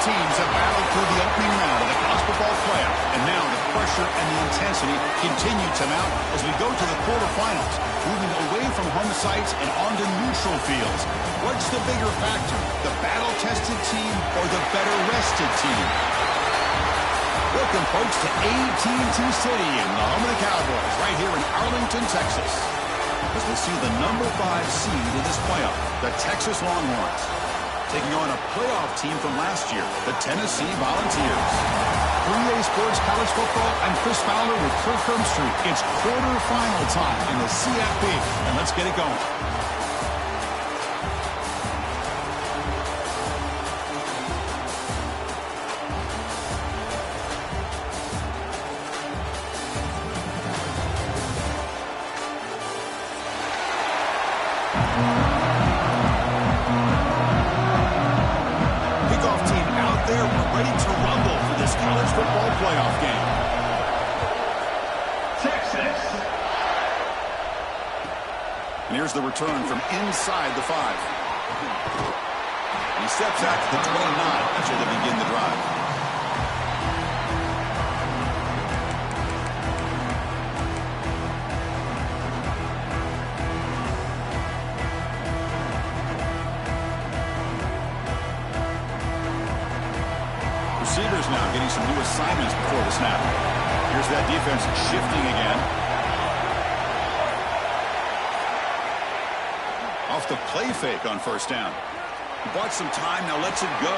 teams have battled through the opening round of the college football playoff, and now the pressure and the intensity continue to mount as we go to the quarterfinals, moving away from home sites and onto neutral fields. What's the bigger factor, the battle-tested team or the better-rested team? Welcome, folks, to AT&T Stadium, the home of the Cowboys, right here in Arlington, Texas, as we see the number 5 seed in this playoff, the Texas Longhorns, taking on a playoff team from last year, the Tennessee Volunteers. 3A Sports College Football, I'm Chris Fowler with Cliff Herbstreit. It's quarterfinal time in the CFP, and let's get it going. Here's the return from inside the 5. He steps out to the 29 after they begin the drive. Receivers now getting some new assignments before the snap. Here's that defense shifting again. Off the play fake on first down. He bought some time, now lets it go.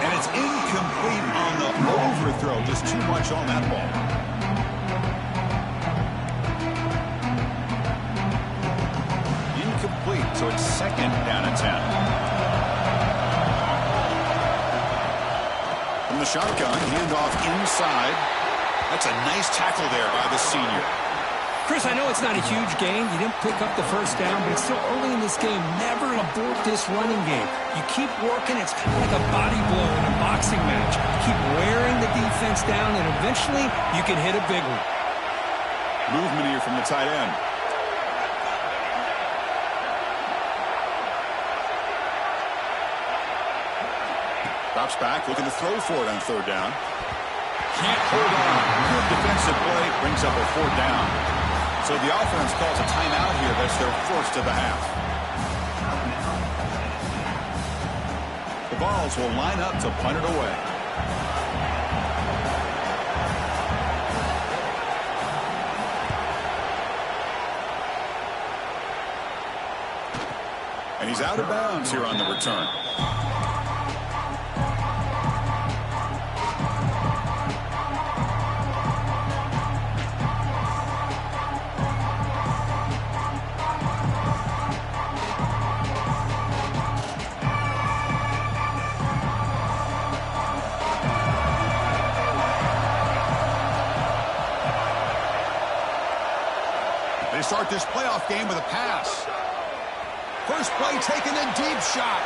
And it's incomplete on the overthrow. Just too much on that ball. Incomplete, so it's second down and 10. From the shotgun, handoff inside. That's a nice tackle there by the senior. Chris, I know it's not a huge gain. You didn't pick up the first down, but it's still early in this game. Never abort this running game. You keep working. It's kind of like a body blow in a boxing match. Keep wearing the defense down, and eventually you can hit a big one. Movement here from the tight end. Drops back, looking to throw for it on third down. Can't hold on. Good defensive play, brings up a fourth down. So the offense calls a timeout here. That's their first of the half. The Vols will line up to punt it away. And he's out of bounds here on the return. They start this playoff game with a pass. First play taken, a deep shot.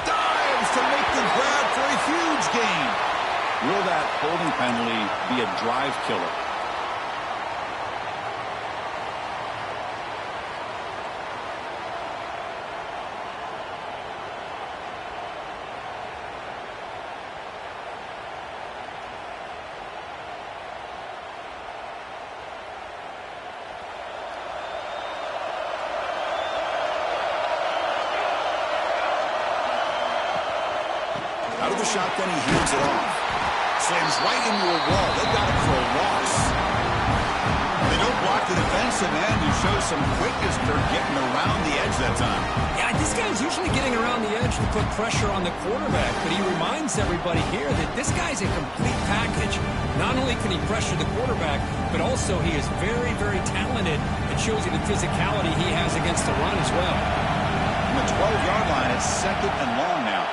Dives to make the grab for a huge gain. Will that holding penalty be a drive killer? Out of the shotgun, he hands it off. Slams right into a wall. They got it for a loss. They don't block the defensive end. He shows some quickness for getting around the edge that time. Yeah, this guy's usually getting around the edge to put pressure on the quarterback, but he reminds everybody here that this guy's a complete package. Not only can he pressure the quarterback, but also he is very, very talented. It shows you the physicality he has against the run as well. From the 12-yard line, it's second and long now.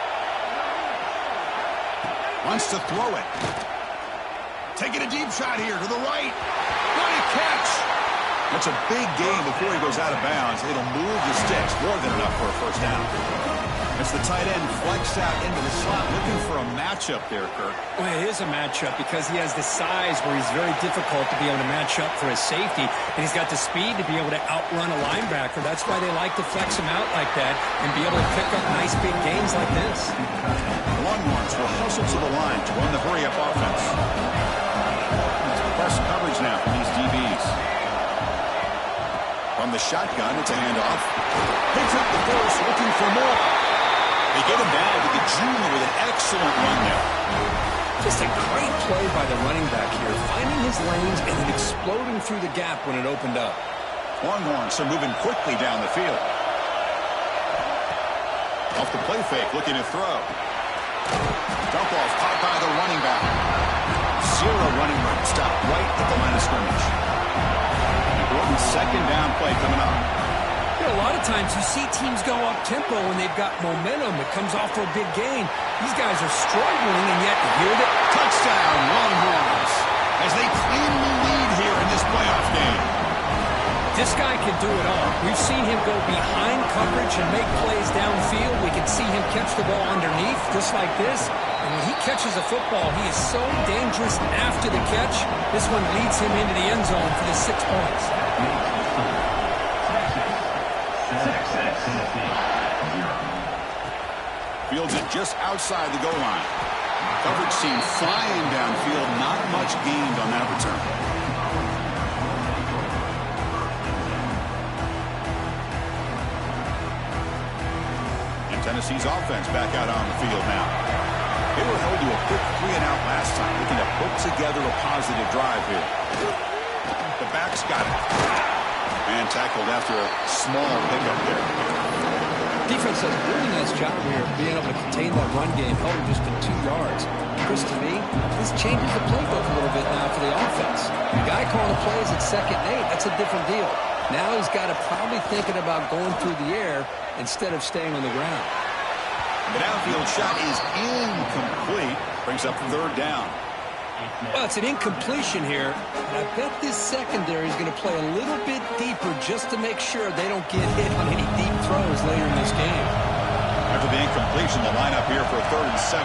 Wants to throw it. Taking a deep shot here to the right. What a catch. That's a big gain before he goes out of bounds. It'll move the sticks, more than enough for a first down. It's the tight end flexed out into the slot, looking for a matchup there, Kirk. Well, it is a matchup because he has the size where he's very difficult to be able to match up for his safety, and he's got the speed to be able to outrun a linebacker. That's why they like to flex him out like that and be able to pick up nice big gains like this. The Longhorns will hustle to the line to run the hurry-up offense. It's press coverage now from these DBs. From the shotgun, it's a handoff. Picks up the first, looking for more. They get him down to the junior with an excellent run there. Just a great play by the running back here, finding his lanes and then exploding through the gap when it opened up. Longhorns are moving quickly down the field. Off the play fake, looking to throw. Dump off, caught by the running back. Zero running room, stopped right at the line of scrimmage. Important second down play coming up. You know, a lot of times you see teams go up-tempo when they've got momentum. It comes off for a big gain. These guys are struggling, and yet here the touchdown, Longhorns, as they claim the lead here in this playoff game. This guy can do it all. We've seen him go behind coverage and make plays downfield. We can see him catch the ball underneath, just like this. And when he catches a football, he is so dangerous after the catch. This one leads him into the end zone for the 6 points. Fields it just outside the goal line. Coverage team flying downfield. Not much gained on that return. And Tennessee's offense back out on the field now. They were held to a quick 3-and-out last time, looking to put together a positive drive here. The back's got it. And tackled after a small pickup there. Defense does a really nice job here being able to contain that run game, held him just to 2 yards. Chris, to me, this changes the playbook a little bit now for the offense. The guy calling the plays at 2nd and 8, that's a different deal. Now he's got to probably thinking about going through the air instead of staying on the ground. The downfield shot is incomplete. Brings up 3rd down. Well, it's an incompletion here. I bet this secondary is going to play a little bit deeper just to make sure they don't get hit on any deep throws later in this game. After the incompletion, the lineup here for a 3rd and 7.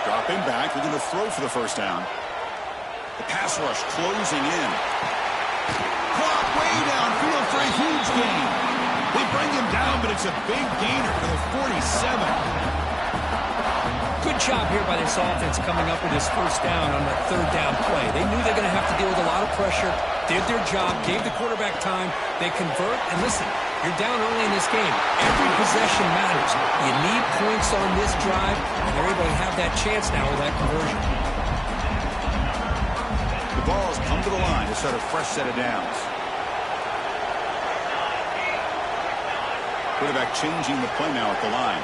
Dropping back, they're going to throw for the first down. The pass rush closing in. Clock way downfield for a huge gain. They bring him down, but it's a big gainer for the 47. Good job here by this offense coming up with this first down on that 3rd down play. They knew they're going to have to deal with a lot of pressure, did their job, gave the quarterback time. They convert, and listen, you're down early in this game. Every possession matters. You need points on this drive, and they're able to have that chance now with that conversion. The ball's come to the line to start a fresh set of downs. Quarterback changing the play now at the line.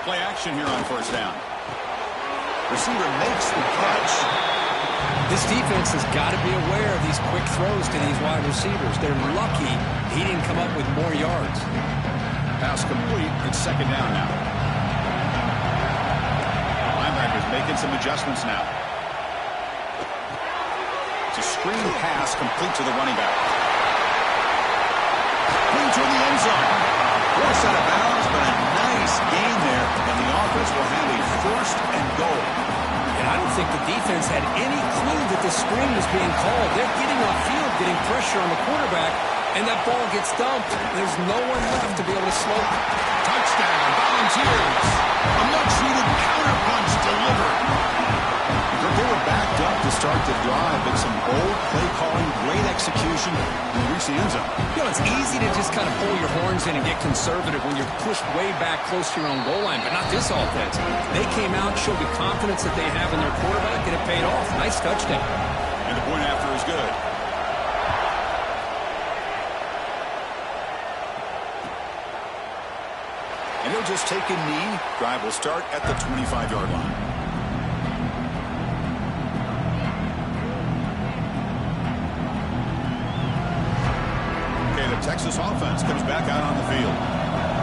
Play action here on first down. Receiver makes the catch. This defense has got to be aware of these quick throws to these wide receivers. They're lucky he didn't come up with more yards. Pass complete. It's 2nd down now. Linebackers making some adjustments now. It's a screen pass complete to the running back. Into the end zone. Forced out of bounds, but a nice gain there, and the offense will have a 1st and goal. And I don't think the defense had any clue that the screen was being called. They're getting off field, getting pressure on the quarterback, and that ball gets dumped. There's no one left to be able to slow it. Touchdown, Volunteers. A much-needed counterpunch delivered. They were backed up to start the drive, but some bold play calling, great execution, and reach the end zone. You know, it's easy to just kind of pull your horns in and get conservative when you're pushed way back close to your own goal line, but not this offense. They came out, showed the confidence that they have in their quarterback, and it paid off. Nice touchdown. And the point after is good. And they'll just take a knee. Drive will start at the 25-yard line. Texas offense comes back out on the field.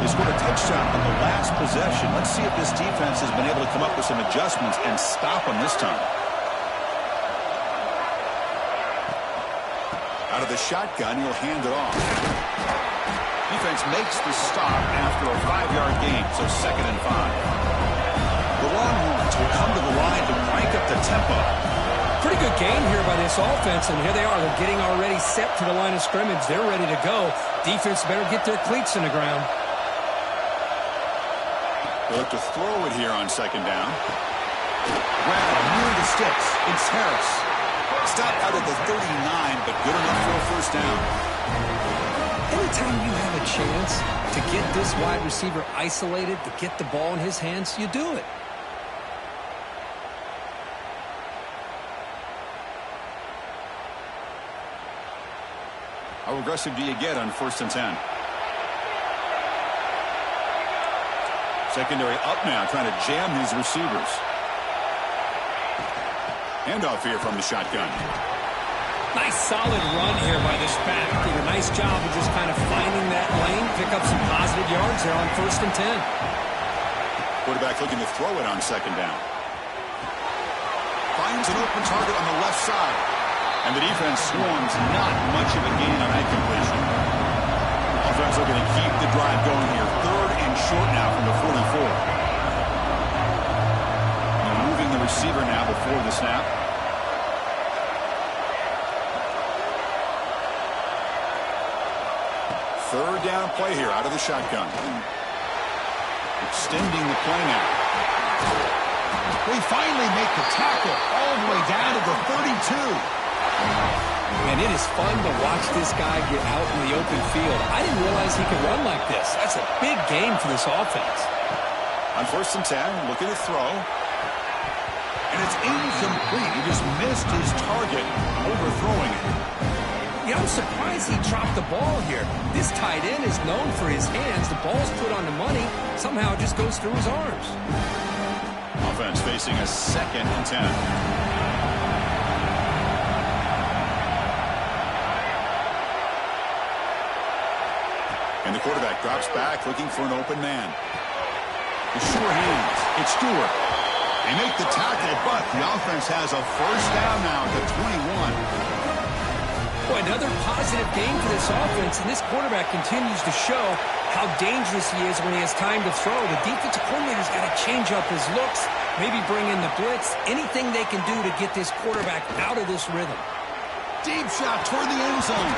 They scored a touchdown on the last possession. Let's see if this defense has been able to come up with some adjustments and stop them this time. Out of the shotgun, he'll hand it off. Defense makes the stop after a 5-yard gain, so 2nd and 5. The Longhorns will come to the line to crank up the tempo. Pretty good gain here by this offense, and here they are. They're getting already set to the line of scrimmage. They're ready to go. Defense better get their cleats in the ground. They'll look to throw it here on 2nd down. Grab near the sticks. It's Harris. Stop out of the 39, but good enough for a 1st down. Anytime you have a chance to get this wide receiver isolated, to get the ball in his hands, you do it. How aggressive do you get on 1st and 10? Secondary up now, trying to jam his receivers. Handoff here from the shotgun. Nice solid run here by this back. Did a nice job of just kind of finding that lane, pick up some positive yards there on 1st and 10. Quarterback looking to throw it on 2nd down. Finds an open target on the left side. And the defense swarms, not much of a gain on that completion. Offense looking to keep the drive going here. 3rd and short now from the 44. And moving the receiver now before the snap. Third down play here out of the shotgun. Extending the play now. They finally make the tackle all the way down to the 32. And it is fun to watch this guy get out in the open field. I didn't realize he could run like this. That's a big game for this offense. On 1st and 10, looking to throw. And it's incomplete. He just missed his target, overthrowing it. Yeah, I'm surprised he dropped the ball here. This tight end is known for his hands. The ball's put on the money. Somehow it just goes through his arms. Offense facing a 2nd and 10. And the quarterback drops back, looking for an open man. The sure hands. It's Stewart. They make the tackle, but the offense has a 1st down now at the 21. Boy, another positive game for this offense, and this quarterback continues to show how dangerous he is when he has time to throw. The defensive coordinator's got to change up his looks, maybe bring in the blitz, anything they can do to get this quarterback out of this rhythm. Deep shot toward the end zone.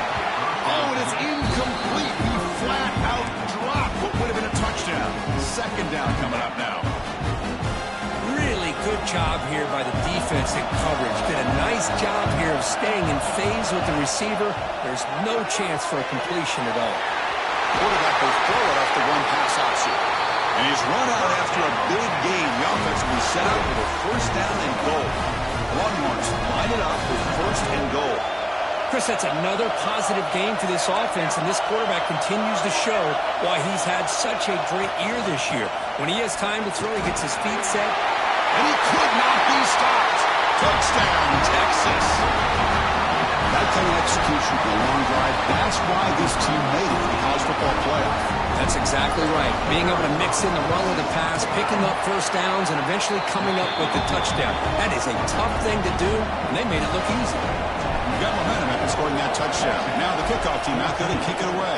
Oh, and it's incomplete. He flat out dropped what would have been a touchdown. 2nd down coming up now. Really good job here by the defense in coverage. Did a nice job here of staying in phase with the receiver. There's no chance for a completion at all. Quarterback will throw it off the one pass option. And he's run out after a big gain. The offense will be set up with a 1st down and goal. Longhorns line it up with 1st and goal. Chris, that's another positive game for this offense, and this quarterback continues to show why he's had such a great year this year. When he has time to throw, he gets his feet set. And he could not be stopped. Touchdown, Texas. That kind of execution for a long drive, that's why this team made it to the college football playoff. That's exactly right. Being able to mix in the run with the pass, picking up 1st downs, and eventually coming up with the touchdown. That is a tough thing to do, and they made it look easy. You got momentum after scoring that touchdown. Now the kickoff team out there to kick it away.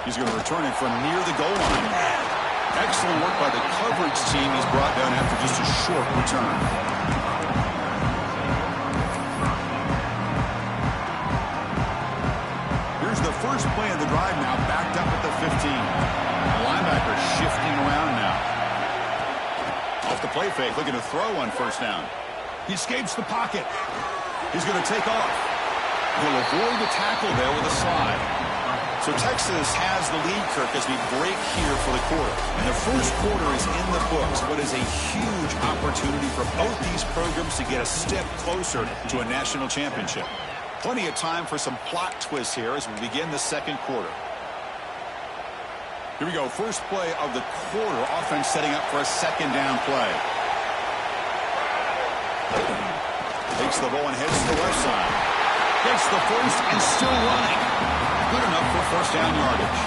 He's going to return it from near the goal line. Excellent work by the coverage team. He's brought down after just a short return. Here's the first play of the drive now, backed up at the 15. The linebacker shifting around now. Off the play fake, looking to throw on 1st down. He escapes the pocket. He's going to take off. He'll avoid the tackle there with a slide. So Texas has the lead, Kirk, as we break here for the quarter. And the first quarter is in the books. What is a huge opportunity for both these programs to get a step closer to a national championship. Plenty of time for some plot twists here as we begin the 2nd quarter. Here we go. First play of the quarter. Offense setting up for a 2nd down play. Takes the ball and heads to the left side. Gets the first and still running. Good enough for 1st down yardage.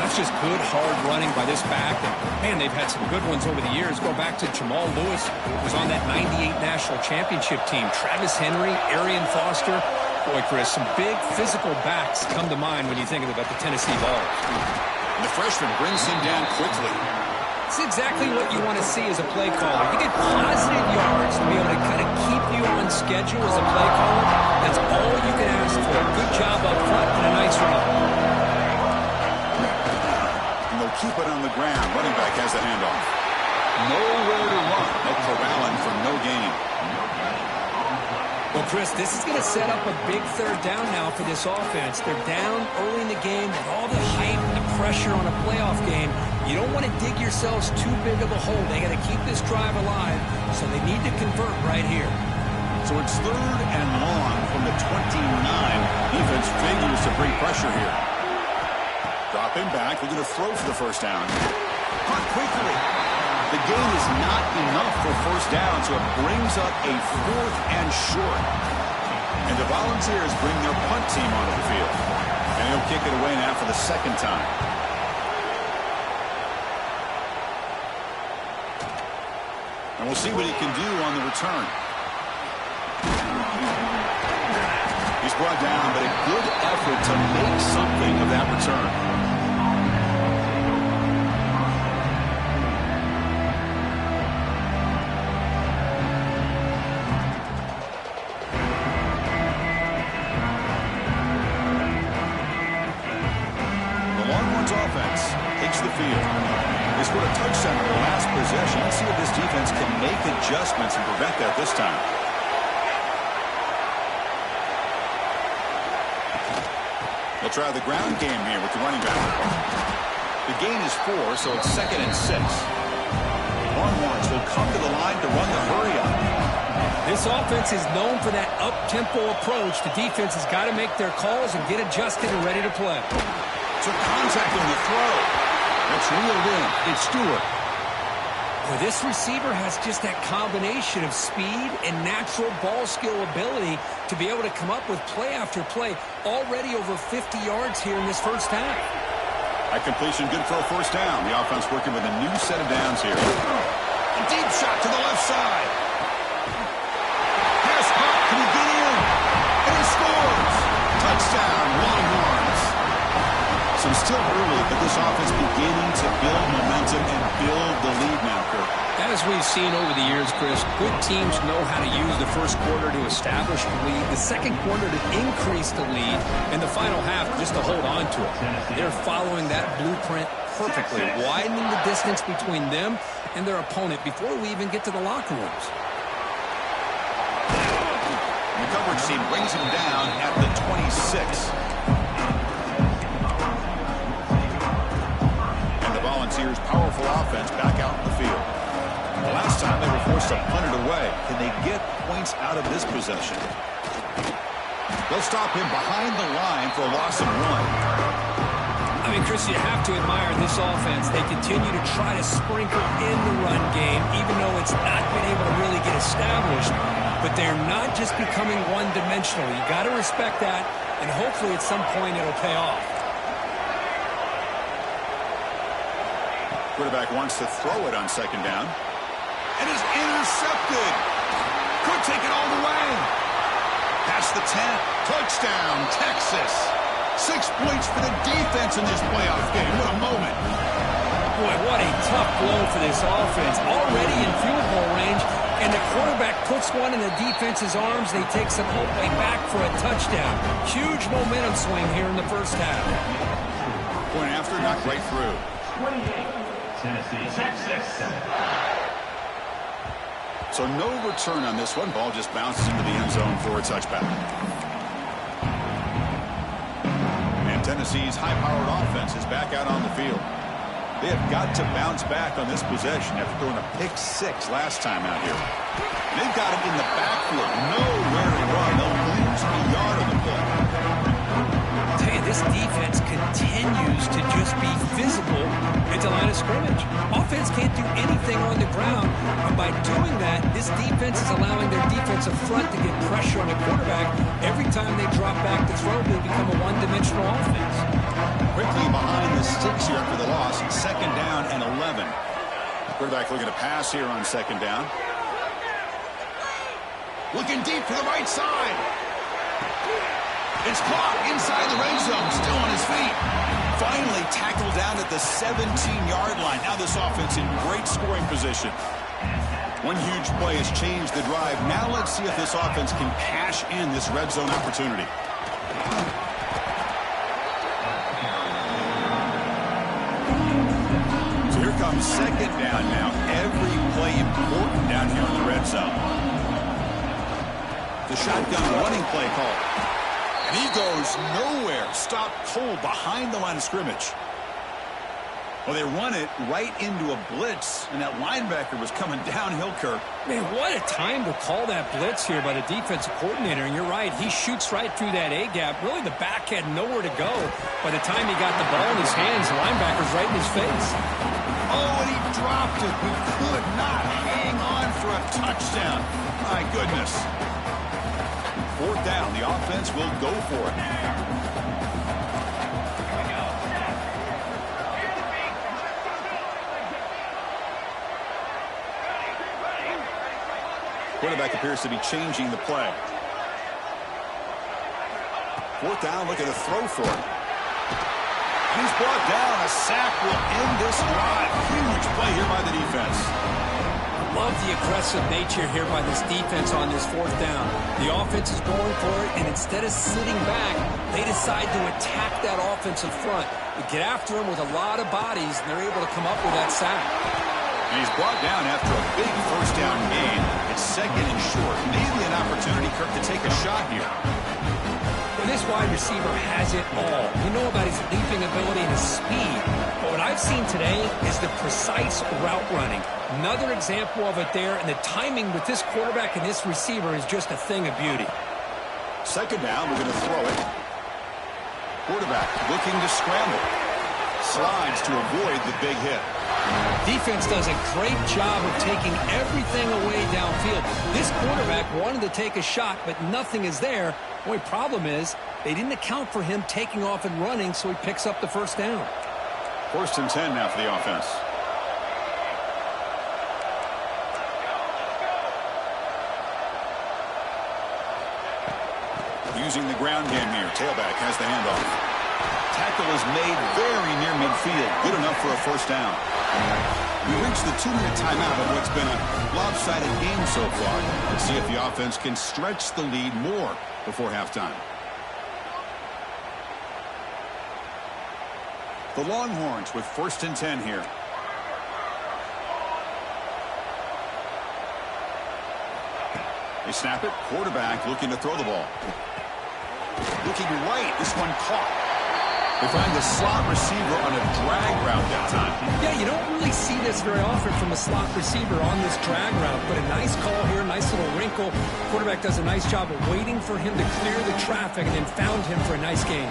That's just good, hard running by this back. And, man, they've had some good ones over the years. Go back to Jamal Lewis, who was on that 98 National Championship team. Travis Henry, Arian Foster. Boy, Chris, some big physical backs come to mind when you think about the Tennessee Vols. And the freshman brings him down quickly. It's exactly what you want to see as a play caller. You get positive yards to be able to kind of keep you on schedule as a play caller. That's all you can ask for. Good job up front and a nice run. And they'll keep it on the ground. Running back has the handoff. Nowhere to run. They'll corral him for no gain. Well, Chris, this is going to set up a big third down now for this offense. They're down early in the game, and all the hype and the pressure on a playoff game. You don't want to dig yourselves too big of a hole. They got to keep this drive alive, so they need to convert right here. So it's 3rd and long from the 29. Defense figures to bring pressure here. Dropping back, we're going to throw for the first down. Caught quickly. The gain is not enough for first down, so it brings up a 4th and short. And the Volunteers bring their punt team onto the field. And he'll kick it away now for the second time. And we'll see what he can do on the return. He's brought down, but a good effort to make something of that return. The field. They scored a touchdown on the last possession. Let's see if this defense can make adjustments and prevent that this time. They'll try the ground game here with the running back. The gain is 4, so it's 2nd and 6. Longhorns will come to the line to run the hurry up. This offense is known for that up-tempo approach. The defense has got to make their calls and get adjusted and ready to play. Took contact on the throw. That's reeled in. It's Stewart. Well, this receiver has just that combination of speed and natural ball skill ability to be able to come up with play after play. Already over 50 yards here in this first half. That completion good for a first down. The offense working with a new set of downs here. A deep shot to the left side. Pass caught. Can he get in? And he scores. Touchdown, Longhorns. So still early, but this offense beginning to build momentum and build the lead now, Kurt. As we've seen over the years, Chris, good teams know how to use the first quarter to establish the lead, the second quarter to increase the lead, and the final half just to hold on to it. They're following that blueprint perfectly, widening the distance between them and their opponent before we even get to the locker rooms. The coverage team brings him down at the 26. Volunteers' powerful offense back out in the field. The last time they were forced to punt it away. Can they get points out of this possession? They'll stop him behind the line for a loss of 1. I mean, Chris, you have to admire this offense. They continue to try to sprinkle in the run game, even though it's not been able to really get established. But they're not just becoming one-dimensional. You got to respect that, and hopefully at some point it'll pay off. Quarterback wants to throw it on second down. And is intercepted. Could take it all the way. Past the 10. Touchdown, Texas. 6 points for the defense in this playoff game. What a moment. Boy, what a tough blow for this offense. Already in field goal range, and the quarterback puts one in the defense's arms, and he takes it all the way back for a touchdown. Huge momentum swing here in the first half. Point after, knocked right through. 28. Tennessee, Texas. So no return on this one. Ball just bounces into the end zone for a touchback. And Tennessee's high-powered offense is back out on the field. They have got to bounce back on this possession after throwing a pick 6 last time out here. They've got him in the backfield. Nowhere to run. They'll lose a yard on the play. I'll tell you, this defense continues to just be visible at the line of scrimmage. Offense can't do anything on the ground, and by doing that, this defense is allowing their defensive front to get pressure on the quarterback. Every time they drop back to throw, they become a one-dimensional offense. Quickly behind the sticks here after the loss. Second down and 11. Quarterback looking to pass here on second down. Looking deep to the right side. It's caught inside the red zone. Still on his feet. Finally tackled down at the 17-yard line. Now this offense in great scoring position. One huge play has changed the drive. Now let's see if this offense can cash in this red zone opportunity. So here comes second down now. Every play important down here in the red zone. The shotgun running play call. And he goes nowhere. Stopped cold behind the line of scrimmage. Well, they run it right into a blitz, and that linebacker was coming downhill, Kirk. Man, what a time to call that blitz here by the defensive coordinator. And you're right, he shoots right through that A-gap. Really, the back had nowhere to go. By the time he got the ball in his hands, the linebacker's right in his face. Oh, and he dropped it. He could not hang on for a touchdown. My goodness. Fourth down, the offense will go for it. Quarterback appears to be changing the play. Fourth down, look at a throw for it. He's brought down. A sack will end this drive. Huge play here by the defense. Love the aggressive nature here by this defense on this fourth down. The offense is going for it, and instead of sitting back, they decide to attack that offensive front. They get after him with a lot of bodies, and they're able to come up with that sack. And he's brought down after a big first down gain. It's second and short. Maybe an opportunity, Kirk, to take a shot here. Well, this wide receiver has it all. You know about his leaping ability and his speed. But what I've seen today is the precise route running. Another example of it there, and the timing with this quarterback and this receiver is just a thing of beauty. Second down, we're going to throw it. Quarterback looking to scramble. Slides to avoid the big hit. Defense does a great job of taking everything away downfield. This quarterback wanted to take a shot, but nothing is there. The only problem is they didn't account for him taking off and running, so he picks up the first down. First and 10 now for the offense. Using the ground game here. Tailback has the handoff. Tackle is made very near midfield. Good enough for a first down. We reached the 2-minute timeout of what's been a lopsided game so far. Let's see if the offense can stretch the lead more before halftime. The Longhorns with first and 10 here. They snap it. Quarterback looking to throw the ball. Looking right. This one caught. They find the slot receiver on a drag route that time. Yeah, you don't really see this very often from a slot receiver on this drag route, but a nice call here, nice little wrinkle. Quarterback does a nice job of waiting for him to clear the traffic and then found him for a nice gain.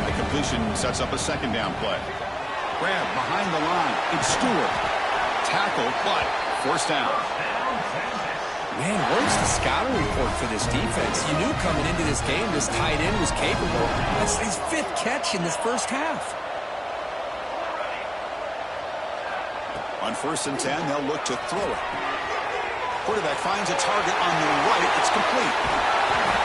The completion sets up a second down play. Grab behind the line. It's Stewart. Tackle, but first down. Man, where's the scouting report for this defense? You knew coming into this game this tight end was capable. That's his 5th catch in this first half. On first and 10, they'll look to throw it. Quarterback finds a target on the right. It's complete.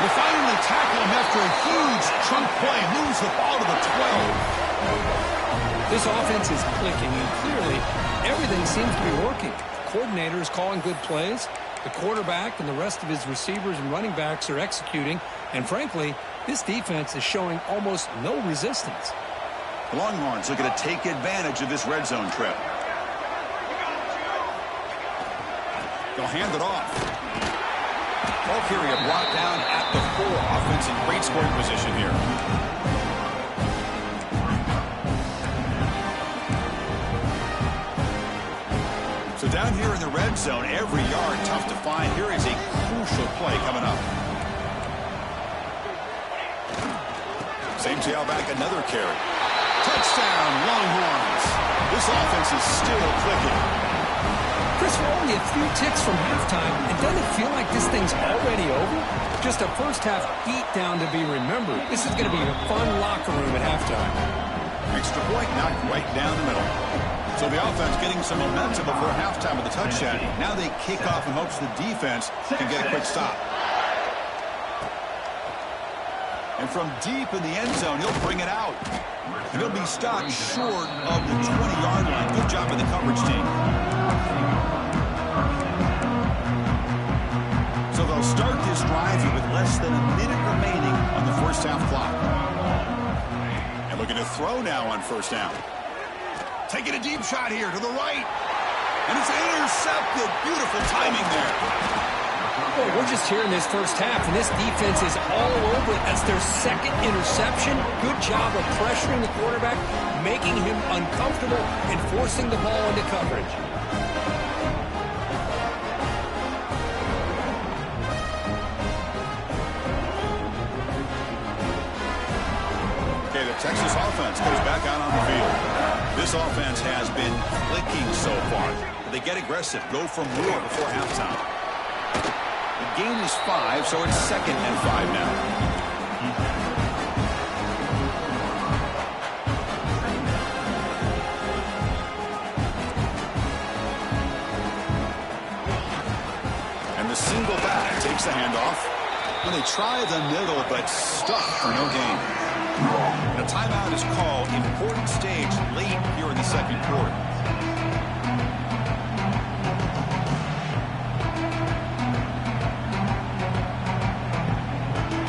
They finally tackle him after a huge chunk play. Moves the ball to the 12. This offense is clicking, and clearly everything seems to be working. The coordinator is calling good plays. The quarterback and the rest of his receivers and running backs are executing. And frankly, this defense is showing almost no resistance. The Longhorns looking to take advantage of this red zone trip. They'll hand it off. Ball carrier brought down at the 4. Offense in great scoring position here. So down here in the red zone, every yard tough to find. Here is a crucial play coming up. Same tailback, another carry. Touchdown, Longhorns. This offense is still clicking. Chris, we're only a few ticks from halftime, and doesn't it feel like this thing's already over? Just a first-half beatdown to be remembered. This is going to be a fun locker room at halftime. Extra point knocked right down the middle. So the offense getting some momentum before halftime with the touchdown. Now they kick off in hopes the defense can get a quick stop. And from deep in the end zone, he'll bring it out. And he'll be stopped short of the 20-yard line. Good job by the coverage team. So they'll start this drive here with less than a minute remaining on the first half clock. And looking to throw now on first down. Taking a deep shot here to the right. And it's intercepted. Beautiful timing there. Well, we're just here in this first half, and this defense is all over it. That's their second interception. Good job of pressuring the quarterback, making him uncomfortable, and forcing the ball into coverage. Okay, the Texas offense goes back out on the field. This offense has been clicking so far. They get aggressive, go for more before halftime. The gain is 5, so it's 2nd and 5 now. And the single back takes the handoff. And they try the middle, but stuck for no gain. And a timeout is called. Important stage late here in the second quarter.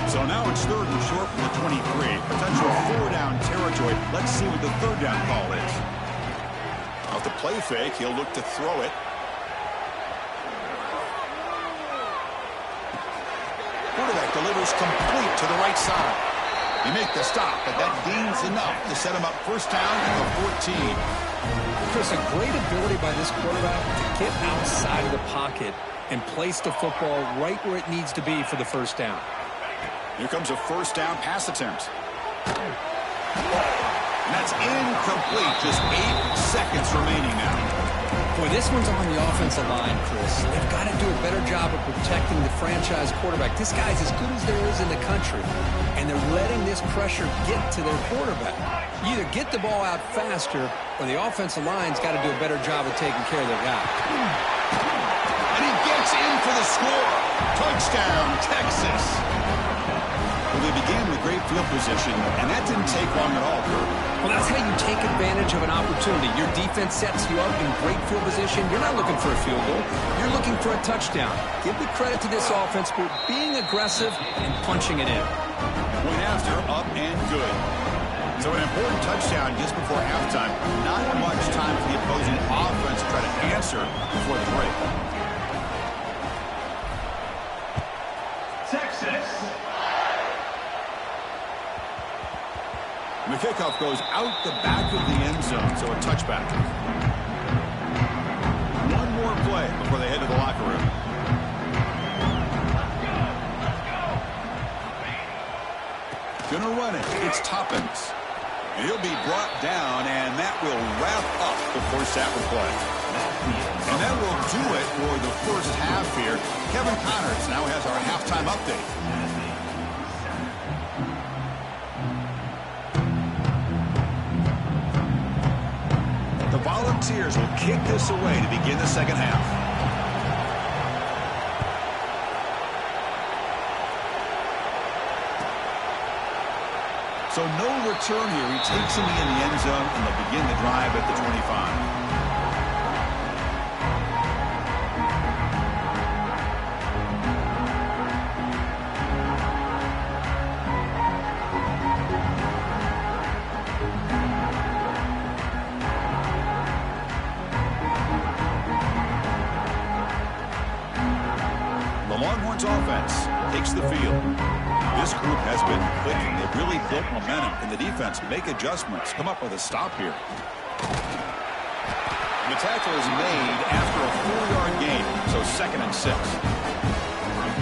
So now it's 3rd and short from the 23. Potential 4-down territory. Let's see what the 3rd down call is. Off the play fake, he'll look to throw it. Quarterback delivers complete to the right side. He make the stop, but that gains enough to set him up first down at the 14. Chris, a great ability by this quarterback to get outside of the pocket and place the football right where it needs to be for the first down. Here comes a first down pass attempt. And that's incomplete. Just 8 seconds remaining now. Boy, this one's on the offensive line, Chris. They've got to do a better job of protecting the franchise quarterback. This guy's as good as there is in the country, and they're letting this pressure get to their quarterback. You either get the ball out faster, or the offensive line's got to do a better job of taking care of their guy. And he gets in for the score. Touchdown, Texas. Well, they began with great field position, and that didn't take long at all, Kurt. Well, that's how you take advantage of an opportunity. Your defense sets you up in great field position. You're not looking for a field goal. You're looking for a touchdown. Give the credit to this offense for being aggressive and punching it in. Point after, up and good. So an important touchdown just before halftime. Not much time for the opposing offense to try to answer before the break. Texas. And the kickoff goes out the back of the end zone, so a touchback. One more play before they head to the locker room. Gonna run it. It's Toppins. And he'll be brought down, and that will wrap up the first half of play. And that will do it for the first half here. Kevin Connors now has our halftime update. The Volunteers will kick this away to begin the second half. So no return here. He takes him in the end zone, and they'll begin the drive at the 25. The Longhorns offense takes the field. This group has been clicking. They've really built momentum. And the defense make adjustments. Come up with a stop here. The tackle is made after a 4-yard gain. So 2nd and 6.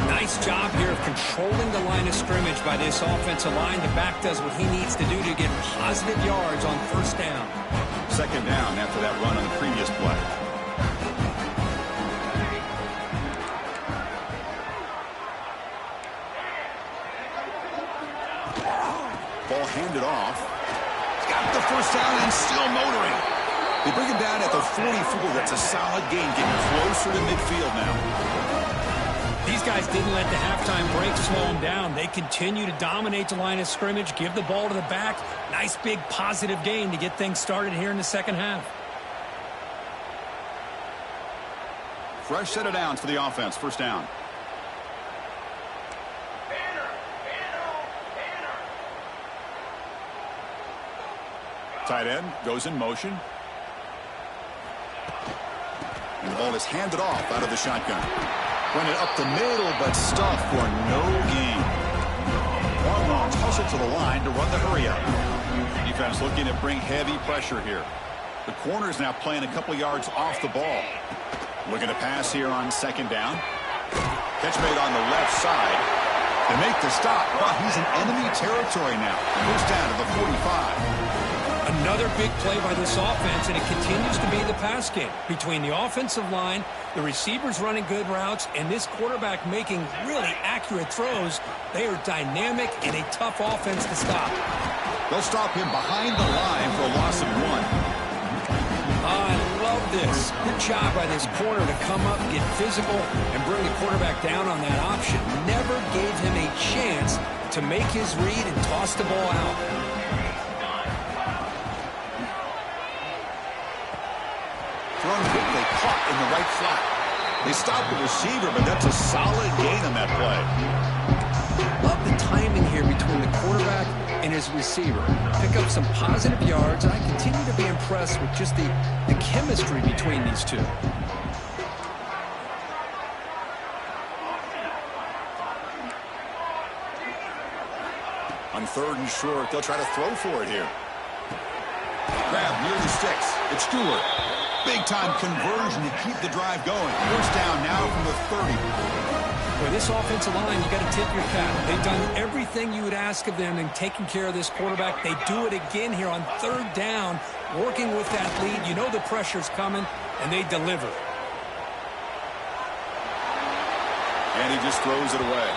Nice job here of controlling the line of scrimmage by this offensive line. The back does what he needs to do to get positive yards on first down. 2nd down after that run on the previous play. Ball handed off. He's got the first down and still motoring. They bring him down at the 44. That's a solid gain, getting closer to midfield now. These guys didn't let the halftime break slow them down. They continue to dominate the line of scrimmage, give the ball to the back. Nice big positive gain to get things started here in the second half. Fresh set of downs for the offense. First down. Tight end goes in motion. And the ball is handed off out of the shotgun. Run it up the middle, but stuffed for no gain. Long hustle to the line to run the hurry up. Defense looking to bring heavy pressure here. The corner is now playing a couple yards off the ball. Looking to pass here on second down. Catch made on the left side. They make the stop, but he's in enemy territory now. First down to the 45. Another big play by this offense, and it continues to be the pass game. Between the offensive line, the receivers running good routes, and this quarterback making really accurate throws, they are dynamic and a tough offense to stop. They'll stop him behind the line for a loss of 1. I love this. Good job by this corner to come up, get physical, and bring the quarterback down on that option. Never gave him a chance to make his read and toss the ball out. Thrown quickly, caught in the right flat. They stop the receiver, but that's a solid gain on that play. Love the timing here between the quarterback and his receiver. Pick up some positive yards, and I continue to be impressed with just the chemistry between these two. On third and short, they'll try to throw for it here. Grab near the sticks. It's Stewart. Big-time conversion to keep the drive going. First down now from the 30. For this offensive line, you got to tip your cap. They've done everything you would ask of them in taking care of this quarterback. They do it again here on third down, working with that lead. You know the pressure's coming, and they deliver. And he just throws it away.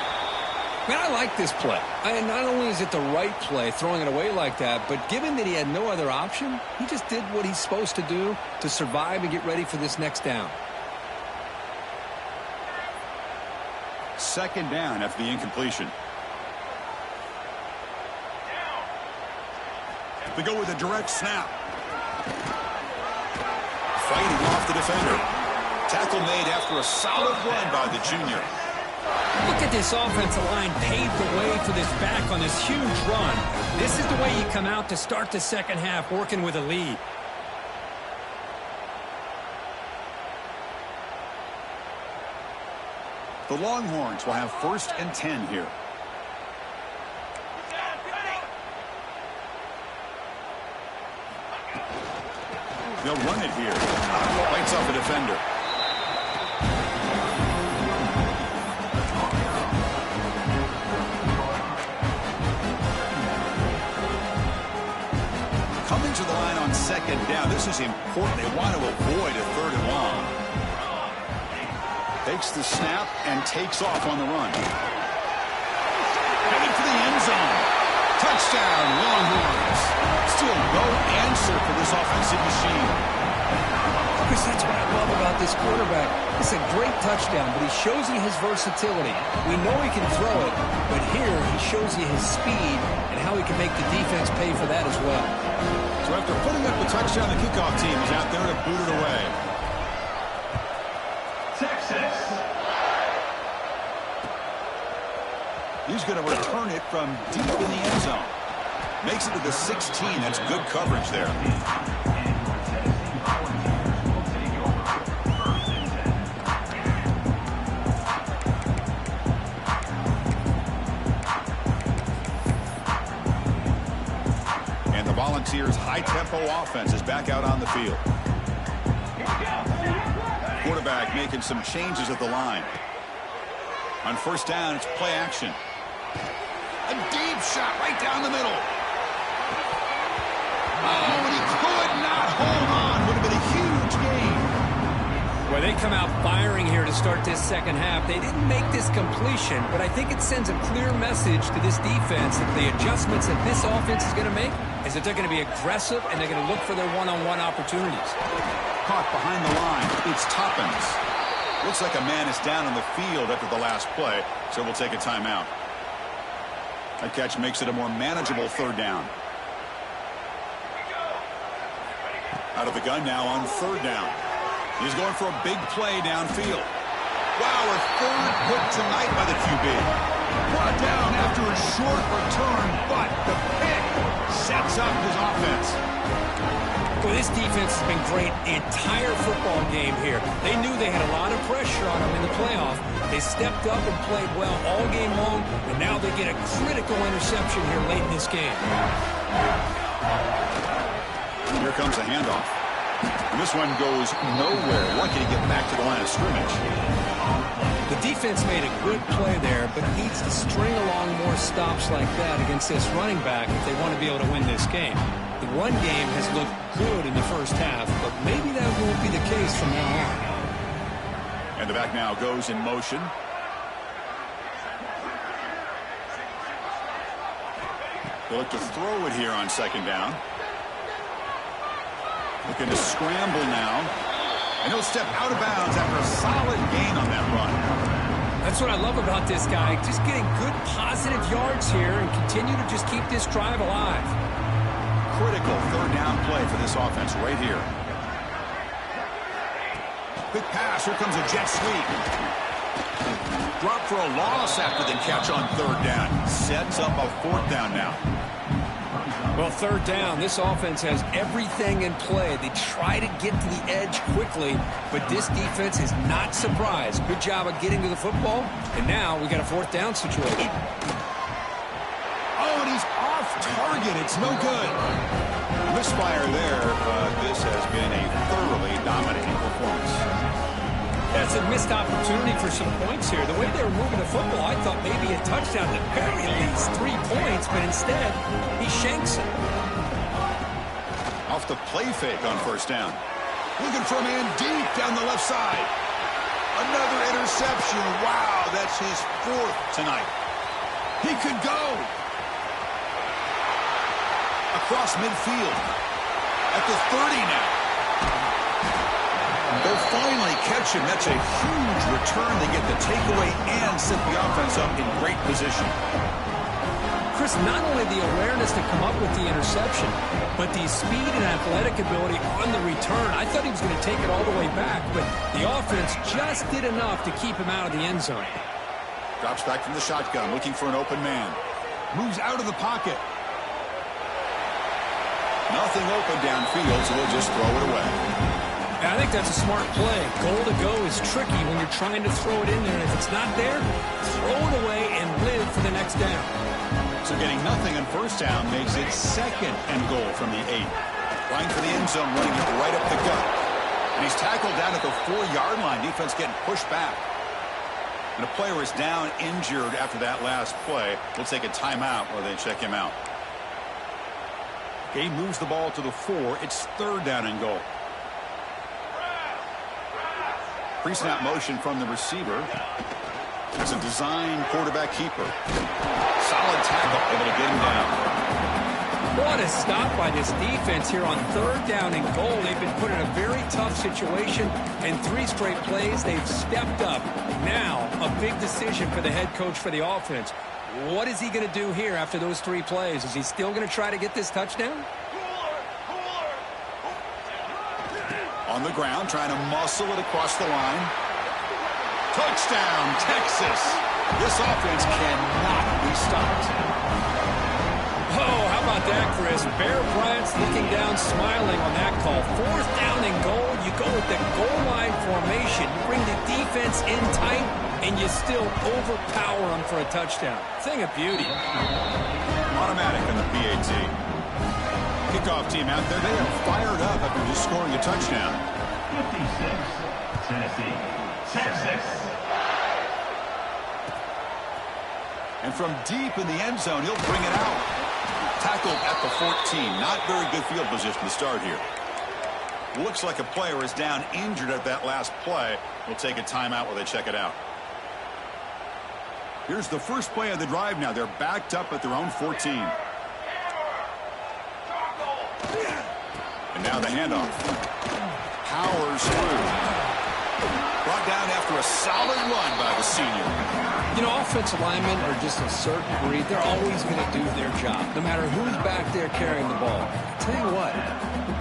Man, I like this play. And not only is it the right play, throwing it away like that, but given that he had no other option, he just did what he's supposed to do to survive and get ready for this next down. Second down after the incompletion. They go with a direct snap. Fighting off the defender. Tackle made after a solid run by the junior. Look at this offensive line paved the way for this back on this huge run. This is the way you come out to start the second half, working with a lead. The Longhorns will have first and 10 here. They'll run it here. Bites off a defender. Coming to the line on second down. This is important. They want to avoid a third and long. Takes the snap and takes off on the run. Heading for the end zone. Touchdown, Longhorns. Still no answer for this offensive machine. Chris, that's what I love about this quarterback. It's a great touchdown, but he shows you his versatility. We know he can throw it, but here he shows you his speed and how he can make the defense pay for that as well. So after putting up the touchdown, the kickoff team is out there to boot it away. Texas. He's going to return it from deep in the end zone. Makes it to the 16. That's good coverage there. And the Volunteers' high-tempo offense is back out on the field. Quarterback making some changes at the line. On first down, it's play action. A deep shot right down the middle. Oh, and he could not hold on. Would have been a huge gain. Well, they come out firing here to start this second half. They didn't make this completion, but I think it sends a clear message to this defense that the adjustments that this offense is going to make is that they're going to be aggressive and they're going to look for their one-on-one opportunities. Caught behind the line. It's Toppins. Looks like a man is down in the field after the last play, so we'll take a timeout. That catch makes it a more manageable third down. Out of the gun now on third down. He's going for a big play downfield. Wow, a third put tonight by the QB. Brought down after a short return, but the pick sets up his offense. Well, this defense has been great the entire football game here. They knew they had a lot of pressure on them in the playoff. They stepped up and played well all game long, and now they get a critical interception here late in this game. Here comes a handoff. And this one goes nowhere. Lucky to get back to the line of scrimmage. The defense made a good play there, but needs to string along more stops like that against this running back if they want to be able to win this game. The run game has looked good in the first half, but maybe that won't be the case from now on. And the back now goes in motion. They look to throw it here on second down. Looking to scramble now. And he'll step out of bounds after a solid gain on that run. That's what I love about this guy. Just getting good positive yards here and continue to just keep this drive alive. Critical third down play for this offense right here. Quick pass. Here comes a jet sweep. Drop for a loss after the catch on third down. Sets up a fourth down now. Well, third down, this offense has everything in play. They try to get to the edge quickly, but this defense is not surprised. Good job of getting to the football, and now we got a fourth down situation. Oh, and he's off target. It's no good. Misfire there, but this has been a thoroughly dominating performance. That's a missed opportunity for some points here. The way they were moving the football, I thought maybe a touchdown at the very least, 3 points, but instead, he shanks it. Off the play fake on first down. Looking for a man deep down the left side. Another interception. Wow, that's his fourth tonight. He could go. Across midfield. At the 30 now. They'll finally catch him. That's a huge return. They get the takeaway and set the offense up in great position. Chris, not only the awareness to come up with the interception, but the speed and athletic ability on the return. I thought he was going to take it all the way back, but the offense just did enough to keep him out of the end zone. Drops back from the shotgun, looking for an open man. Moves out of the pocket. Nothing open downfield, so they'll just throw it away. I think that's a smart play. Goal to go is tricky when you're trying to throw it in there. If it's not there, throw it away and live for the next down. So getting nothing on first down makes it second and goal from the 8. Going for the end zone, running it right up the gut. And he's tackled down at the 4-yard line. Defense getting pushed back. And a player is down injured after that last play. We'll take a timeout while they check him out. Game moves the ball to the 4. It's third down and goal. Pre-snap motion from the receiver. It's a design quarterback keeper. Solid tackle, able to get him down. What a stop by this defense here on third down and goal. They've been put in a very tough situation, and 3 straight plays, they've stepped up. Now, a big decision for the head coach for the offense. What is he going to do here after those 3 plays? Is he still going to try to get this touchdown? On the ground, trying to muscle it across the line. Touchdown, Texas. This offense cannot be stopped. Oh, how about that, Chris? Bear Bryant's looking down, smiling on that call. Fourth down and goal. You go with the goal line formation. You bring the defense in tight, and you still overpower them for a touchdown. Thing of beauty. Automatic on the PAT. Kickoff team out there, they are fired up after just scoring a touchdown. 56, Tennessee, 6-6. And from deep in the end zone, he'll bring it out. Tackled at the 14. Not very good field position to start here. Looks like a player is down injured at that last play. We'll take a timeout while they check it out. Here's the first play of the drive now. They're backed up at their own 14. And now the handoff. Powers through. Brought down after a solid run by the senior. You know, offensive linemen are just a certain breed. They're always going to do their job, no matter who's back there carrying the ball. I'll tell you what,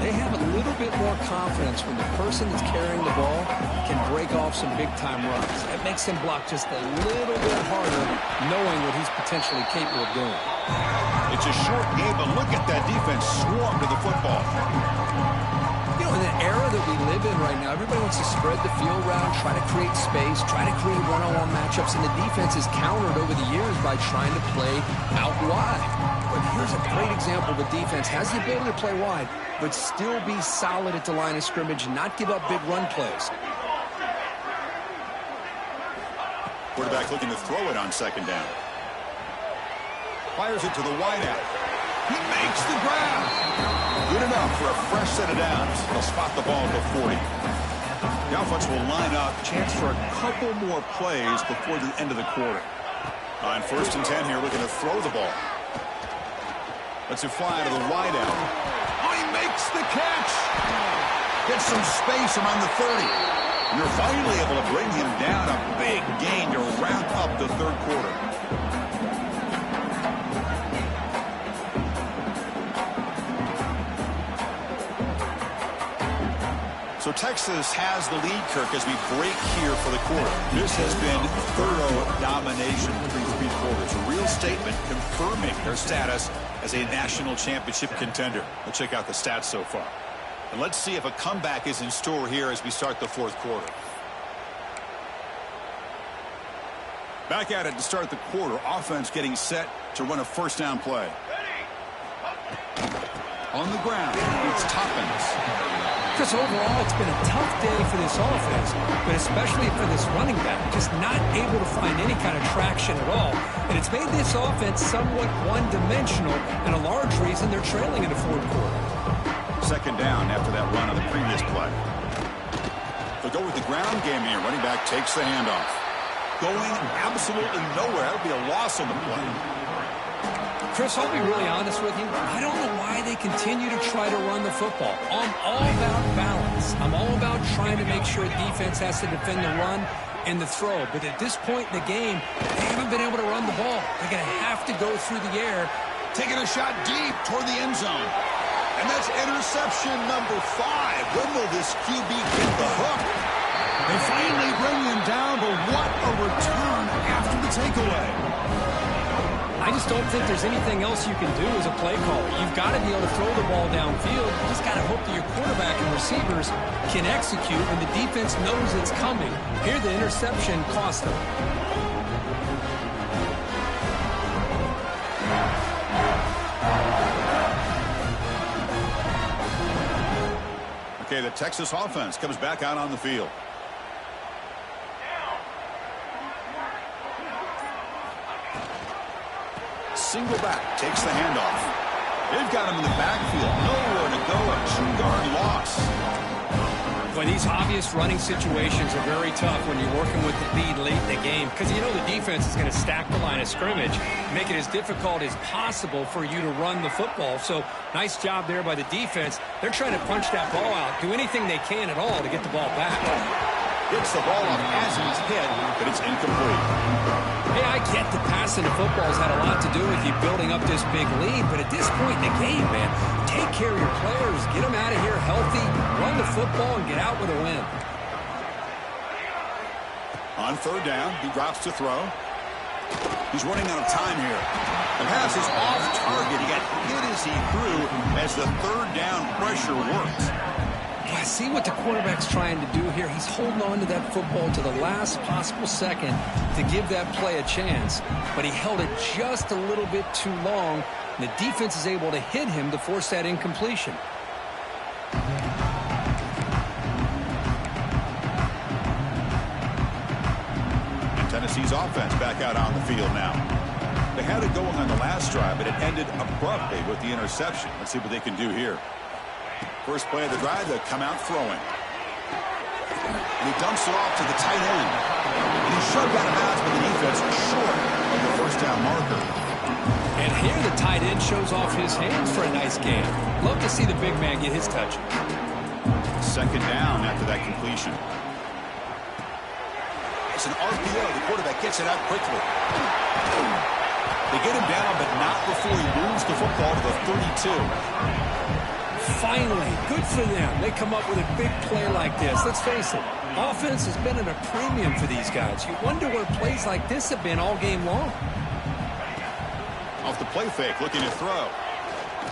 they have a little bit more confidence when the person that's carrying the ball can break off some big-time runs. It makes them block just a little bit harder, knowing what he's potentially capable of doing. It's a short game, but look at that defense swarm to the football. You know, in the era that we live in right now, everybody wants to spread the field around, try to create space, try to create one-on-one matchups, and the defense is countered over the years by trying to play out wide. But here's a great example of a defense has the ability to play wide, but still be solid at the line of scrimmage and not give up big run plays. Quarterback looking to throw it on second down. Fires it to the wideout. He makes the grab. Good enough for a fresh set of downs. They'll spot the ball at the 40. The offense will line up. Chance for a couple more plays before the end of the quarter. On 1st and 10 here, looking to throw the ball. Lets it fly to the wideout. Oh, he makes the catch. Gets some space around the 30. And you're finally able to bring him down. A big gain to wrap up the third quarter. So Texas has the lead, Kirk, as we break here for the quarter. This has been thorough domination through 3 quarters. A real statement confirming their status as a national championship contender. We'll check out the stats so far. And let's see if a comeback is in store here as we start the 4th quarter. Back at it to start the quarter. Offense getting set to run a first down play. On the ground, it's Toppins. Chris, overall, it's been a tough day for this offense, but especially for this running back, just not able to find any kind of traction at all. And it's made this offense somewhat one-dimensional, and a large reason they're trailing in the 4th quarter. Second down after that run on the previous play. They'll go with the ground game here. Running back takes the handoff. Going absolutely nowhere. That'll be a loss on the play. Chris, I'll be really honest with you. I don't know why they continue to try to run the football. I'm all about balance. I'm all about trying to make sure defense has to defend the run and the throw. But at this point in the game, they haven't been able to run the ball. They're going to have to go through the air. Taking a shot deep toward the end zone. And that's interception number 5. When will this QB get the hook? They finally bring him down, but what a return after the takeaway. I just don't think there's anything else you can do as a play caller. You've got to be able to throw the ball downfield. You just got to hope that your quarterback and receivers can execute when the defense knows it's coming. Here, the interception cost them. Okay, the Texas offense comes back out on the field. Single back, takes the handoff. They've got him in the backfield. Nowhere to go. A 2-yard loss. Boy, these obvious running situations are very tough when you're working with the lead late in the game, because you know the defense is going to stack the line of scrimmage, make it as difficult as possible for you to run the football. So nice job there by the defense. They're trying to punch that ball out, do anything they can at all to get the ball back. Gets the ball off as he's hit, but it's incomplete. Hey, I get the passing of football's had a lot to do with you building up this big lead, but at this point in the game, man, take care of your players, get them out of here healthy, run the football, and get out with a win. On 3rd down, he drops to throw. He's running out of time here. The pass is off target. He got hit as he threw as the 3rd down pressure works. I see what the quarterback's trying to do here. He's holding on to that football to the last possible second to give that play a chance. But he held it just a little bit too long. And the defense is able to hit him to force that incompletion. And Tennessee's offense back out on the field now. They had it going on the last drive, but it ended abruptly with the interception. Let's see what they can do here. First play of the drive, they come out throwing. And he dumps it off to the tight end. And he's shoved out of bounds by the defense short of the first down marker. And here the tight end shows off his hands for a nice game. Love to see the big man get his touch. Second down after that completion. It's an RPO. The quarterback gets it out quickly. They get him down, but not before he moves the football to the 32. Finally, good for them. They come up with a big play like this. Let's face it, offense has been at a premium for these guys. You wonder where plays like this have been all game long. Off the play fake, looking to throw.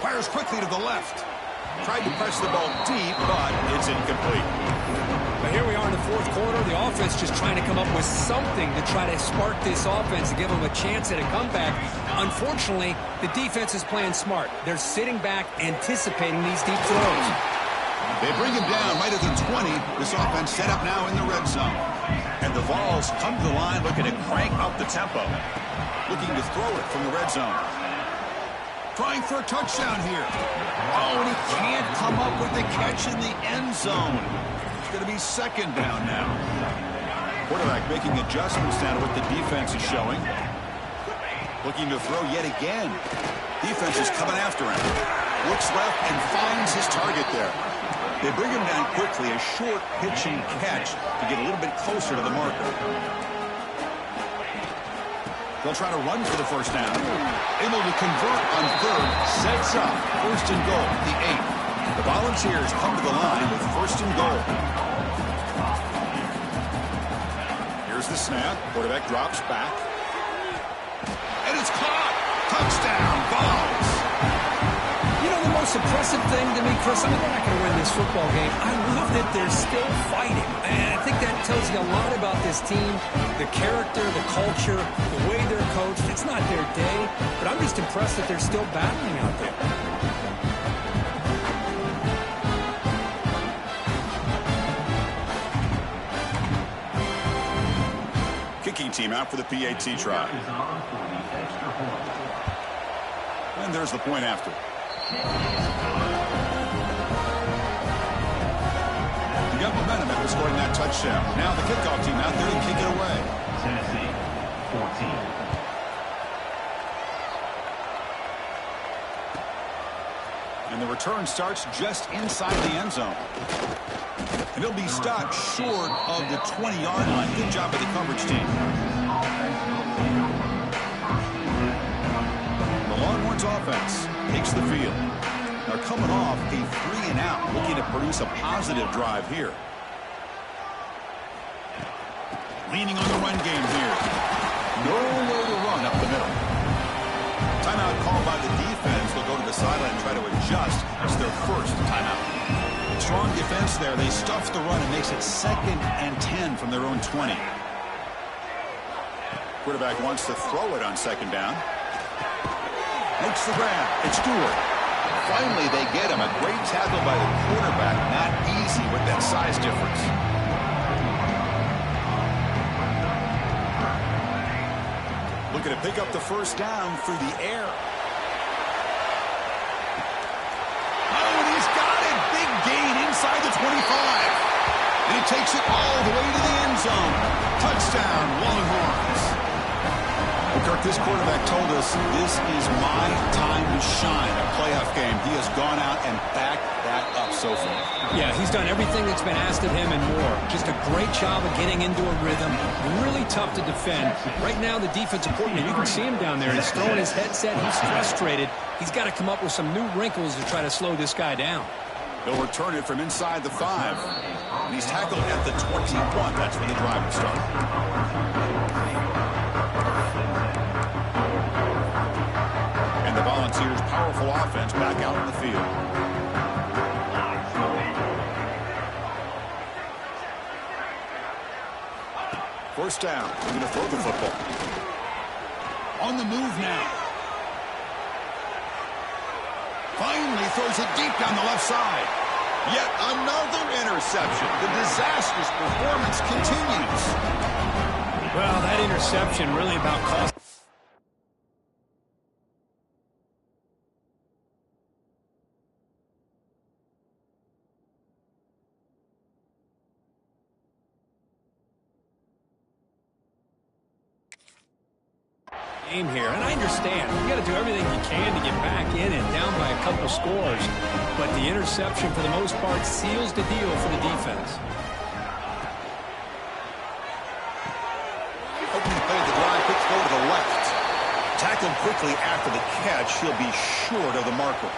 Fires quickly to the left. Tried to press the ball deep, but it's incomplete. But here we are in the fourth quarter. The offense just trying to come up with something to try to spark this offense and give them a chance at a comeback. Unfortunately, the defense is playing smart. They're sitting back, anticipating these deep throws. They bring him down right at the 20. This offense set up now in the red zone. And the Vols come to the line looking to crank up the tempo. Looking to throw it from the red zone. Trying for a touchdown here. Oh, and he can't come up with the catch in the end zone. It's going to be second down now. Quarterback making adjustments now to what the defense is showing. Looking to throw yet again. Defense is coming after him. Looks left and finds his target there. They bring him down quickly. A short pitching catch to get a little bit closer to the marker. They'll try to run for the first down. Able to convert on third. Sets up first and goal, the 8th. The Volunteers come to the line with first and goal. Here's the snap. Quarterback drops back. And it's caught. Touchdown, Vols. You know, the most impressive thing to me, Chris, I mean, they're not going to win this football game. I love that they're still fighting. And I think that tells you a lot about this team, the character, the culture, the way they're coached. It's not their day, but I'm just impressed that they're still battling out there. Kicking team out for the PAT try. And there's the point after. You got momentum after scoring that touchdown. Now the kickoff team out there to kick it away. Tennessee, 14. And the return starts just inside the end zone. And he'll be stopped short of the 20-yard line. Good job by the coverage team. The Longhorns offense takes the field. They're coming off a 3-and-out, looking to produce a positive drive here. Leaning on the run game here. Nowhere to run up the middle. Timeout called by the defense. They'll go to the sideline and try to adjust. It's their first timeout. Strong defense there. They stuff the run and makes it 2nd and 10 from their own 20. Quarterback wants to throw it on 2nd down. Makes the grab. It's Stewart. Finally, they get him. A great tackle by the quarterback. Not easy with that size difference. Looking to pick up the first down through the air. Oh, and he's got it. Big gain inside the 25. And he takes it all the way to the end zone. Touchdown, Longhorns. Kirk, this quarterback told us this is my time to shine. A playoff game. He has gone out and backed that up so far. Yeah, he's done everything that's been asked of him and more. Just a great job of getting into a rhythm. Really tough to defend. Right now, the defensive coordinator, you can see him down there. He's throwing his headset. He's frustrated. He's got to come up with some new wrinkles to try to slow this guy down. They'll return it from inside the 5. And he's tackled at the 21. That's when the drive will start. And the Volunteers' powerful offense back out on the field. First down. They're going to throw the football. On the move now. Finally throws it deep down the left side. Yet another interception. The disastrous performance continues. Well, that interception really about cost. game here, and I understand. You got to do everything you can to get back in and down by a couple scores, but the interception, for the most part, seals the deal for the defense. Opening play of the drive, quick throw to the left. Tackled quickly after the catch. He'll be short of the marker.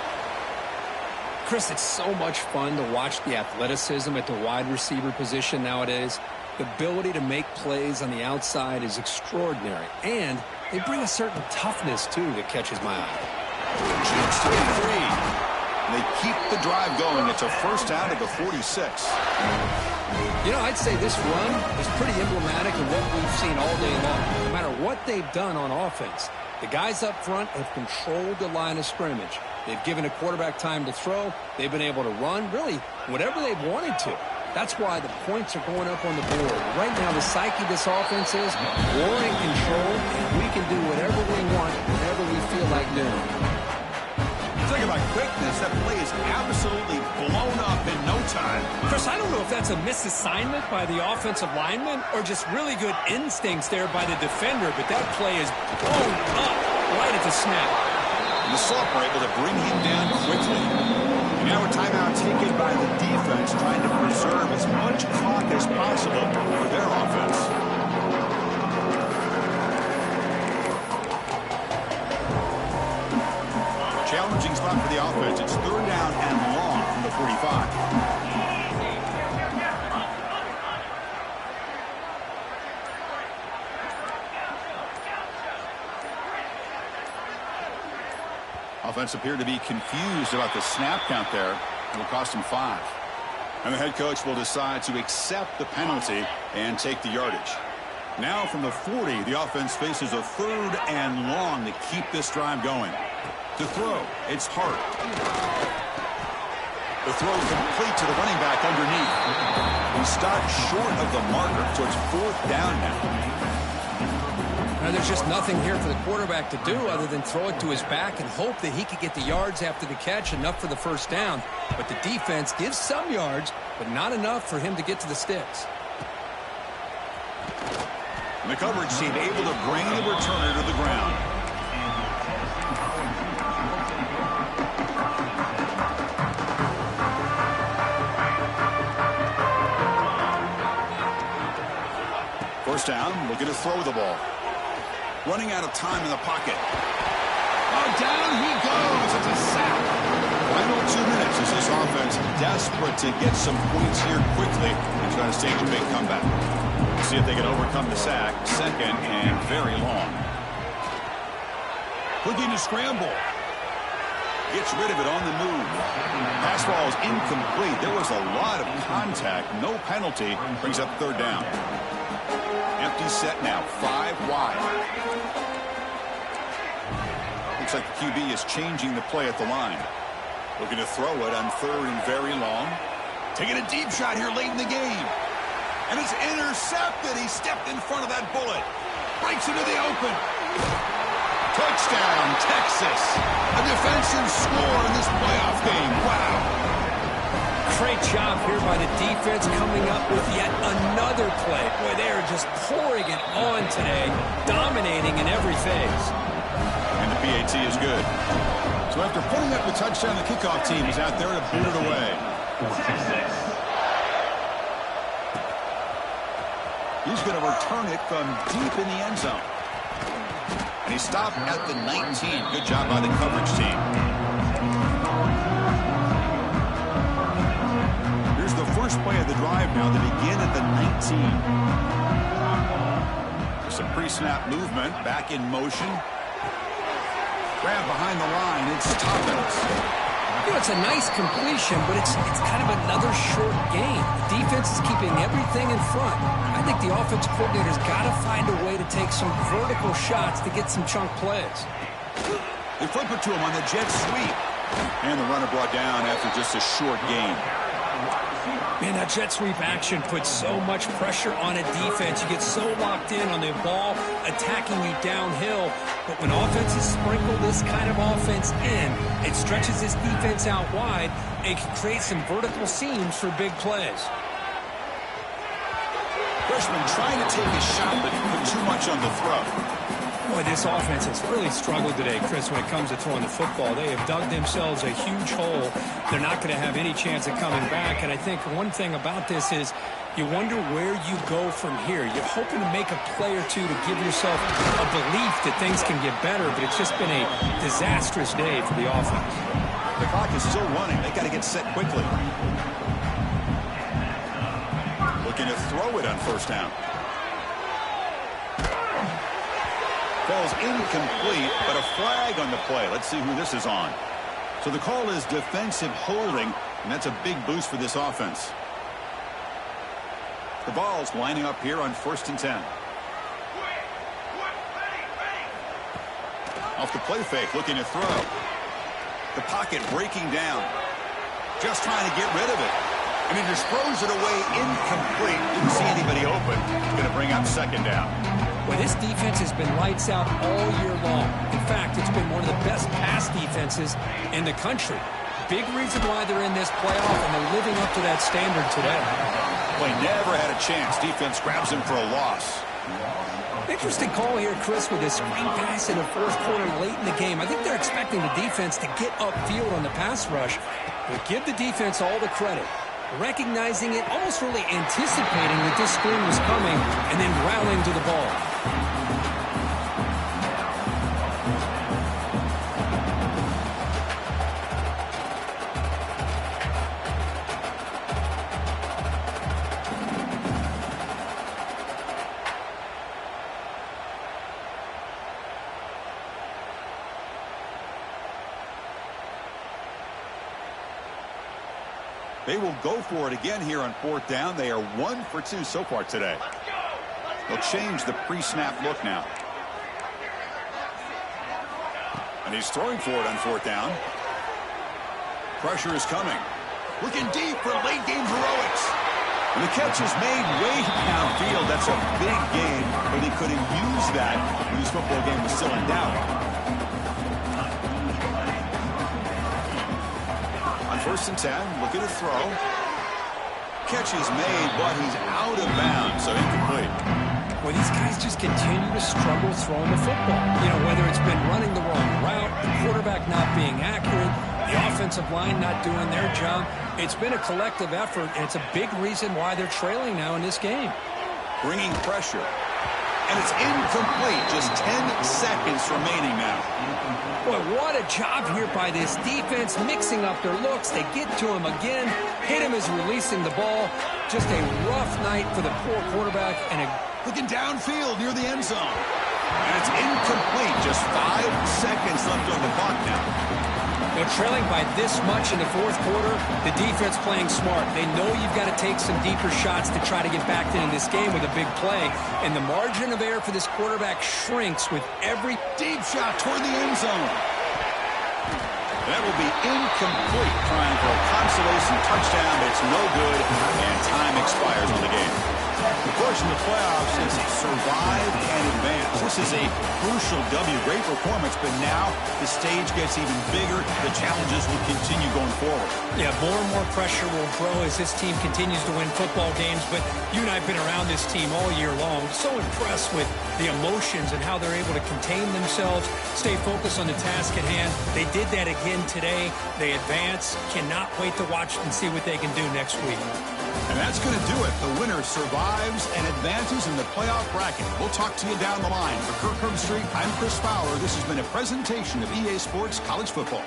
Chris, it's so much fun to watch the athleticism at the wide receiver position nowadays. The ability to make plays on the outside is extraordinary, and they bring a certain toughness, too, that catches my eye. Chance to get free. They keep the drive going. It's a first down at the 46. You know, I'd say this run is pretty emblematic of what we've seen all day long. No matter what they've done on offense, the guys up front have controlled the line of scrimmage. They've given a quarterback time to throw. They've been able to run, really, whatever they've wanted to. That's why the points are going up on the board. Right now, the psyche of this offense is we're in control, and we can do whatever we want, whenever we feel like doing. Talk about quickness. That play is absolutely blown up in no time. Chris, I don't know if that's a misassignment by the offensive lineman or just really good instincts there by the defender, but that play is blown up right at the snap. And the Sophomore able to bring him down quickly. And now a timeout taken by the defense, trying to preserve as much clock as possible for their offense. Challenging spot for the offense. It's third down and long from the 45. Offense appeared to be confused about the snap count there. It will cost him 5. And the head coach will decide to accept the penalty and take the yardage. Now from the 40, the offense faces a third and long to keep this drive going. To throw, it's Hart. The throw complete to the running back underneath. He stopped short of the marker, so it's fourth down now. Now, there's just nothing here for the quarterback to do other than throw it to his back and hope that he could get the yards after the catch, enough for the first down. But the defense gives some yards, but not enough for him to get to the sticks. And the coverage team able to bring the returner to the ground. First down, looking to throw the ball. Running out of time in the pocket. Oh, down he goes. It's a sack. Final 2 minutes as this offense desperate to get some points here quickly and try to stage a big comeback. See if they can overcome the sack. Second and very long. Looking to scramble. Gets rid of it on the move. Pass ball is incomplete. There was a lot of contact. No penalty. Brings up third down. Empty set now, 5 wide. Looks like the QB is changing the play at the line. Looking to throw it on third and very long. Taking a deep shot here late in the game. And it's intercepted. He stepped in front of that bullet. Breaks into the open. Touchdown, Texas. A defensive score in this playoff game. Wow. Great job here by the defense coming up with yet another play. Boy, they are just pouring it on today, dominating in every phase. And the PAT is good. So after putting up the touchdown, the kickoff team is out there to boot it away. He's going to return it from deep in the end zone. And he stopped at the 19. Good job by the coverage team. First play of the drive now to begin at the 19. Some pre-snap movement, back in motion. Grab behind the line, it's Toppins. You know, it's a nice completion, but it's kind of another short game. The defense is keeping everything in front. I think the offensive coordinator's got to find a way to take some vertical shots to get some chunk plays. They flip it to him on the jet sweep. And the runner brought down after just a short gain. Man, that jet sweep action puts so much pressure on a defense. You get so locked in on the ball attacking you downhill. But when offenses sprinkle this kind of offense in, it stretches this defense out wide and can create some vertical seams for big plays. Freshman trying to take a shot, but put too much on the throw. Boy, this offense has really struggled today, Chris, when it comes to throwing the football. They have dug themselves a huge hole. They're not going to have any chance of coming back. And I think one thing about this is you wonder where you go from here. You're hoping to make a play or two to give yourself a belief that things can get better, but it's just been a disastrous day for the offense. The clock is still running. They got to get set quickly. Looking to throw it on first down. Falls incomplete, but a flag on the play. Let's see who this is on. So the call is defensive holding, and that's a big boost for this offense. The ball's lining up here on 1st and 10. Off the play fake, looking to throw. The pocket breaking down. Just trying to get rid of it. And he just throws it away incomplete. Didn't see anybody open. Going to bring up 2nd down. Well, this defense has been lights out all year long. In fact, it's been one of the best pass defenses in the country. Big reason why they're in this playoff, and they're living up to that standard today. Play never had a chance. Defense grabs him for a loss. Interesting call here, Chris, with this screen pass in the 4th quarter late in the game. I think they're expecting the defense to get upfield on the pass rush. But give the defense all the credit. Recognizing it, almost really anticipating that this screen was coming, and then rallying to the ball. They will go for it again here on 4th down. They are 1 for 2 so far today. They'll change the pre-snap look now. And he's throwing for it on 4th down. Pressure is coming. Looking deep for late game heroics. And the catch is made way downfield. That's a big gain, but he couldn't use that when his football game was still in doubt. 1st and 10, looking to throw. Catch is made, but he's out of bounds, so incomplete. Well, these guys just continue to struggle throwing the football. You know, whether it's been running the wrong route, the quarterback not being accurate, the offensive line not doing their job. It's been a collective effort, and it's a big reason why they're trailing now in this game. Bringing pressure. And it's incomplete. Just 10 seconds remaining now. Boy, what a job here by this defense, mixing up their looks. They get to him again, hit him as releasing the ball. Just a rough night for the poor quarterback. And looking downfield near the end zone. And it's incomplete. Just 5 seconds left on the clock now. They're trailing by this much in the 4th quarter. The defense playing smart. They know you've got to take some deeper shots to try to get back into this game with a big play. And the margin of error for this quarterback shrinks with every deep shot toward the end zone. That will be incomplete. Trying for a consolation touchdown, but it's no good, and time expires on the game. The course in the playoffs is survive and advance. This is a crucial W. Great performance, but now the stage gets even bigger. The challenges will continue going forward. Yeah, more and more pressure will grow as this team continues to win football games, but you and I have been around this team all year long. So impressed with the emotions and how they're able to contain themselves, stay focused on the task at hand. They did that again today. They advance. Cannot wait to watch and see what they can do next week. And that's going to do it. The winner survives and advances in the playoff bracket. We'll talk to you down the line. For Kirk Herbstreit, I'm Chris Fowler. This has been a presentation of EA Sports College Football.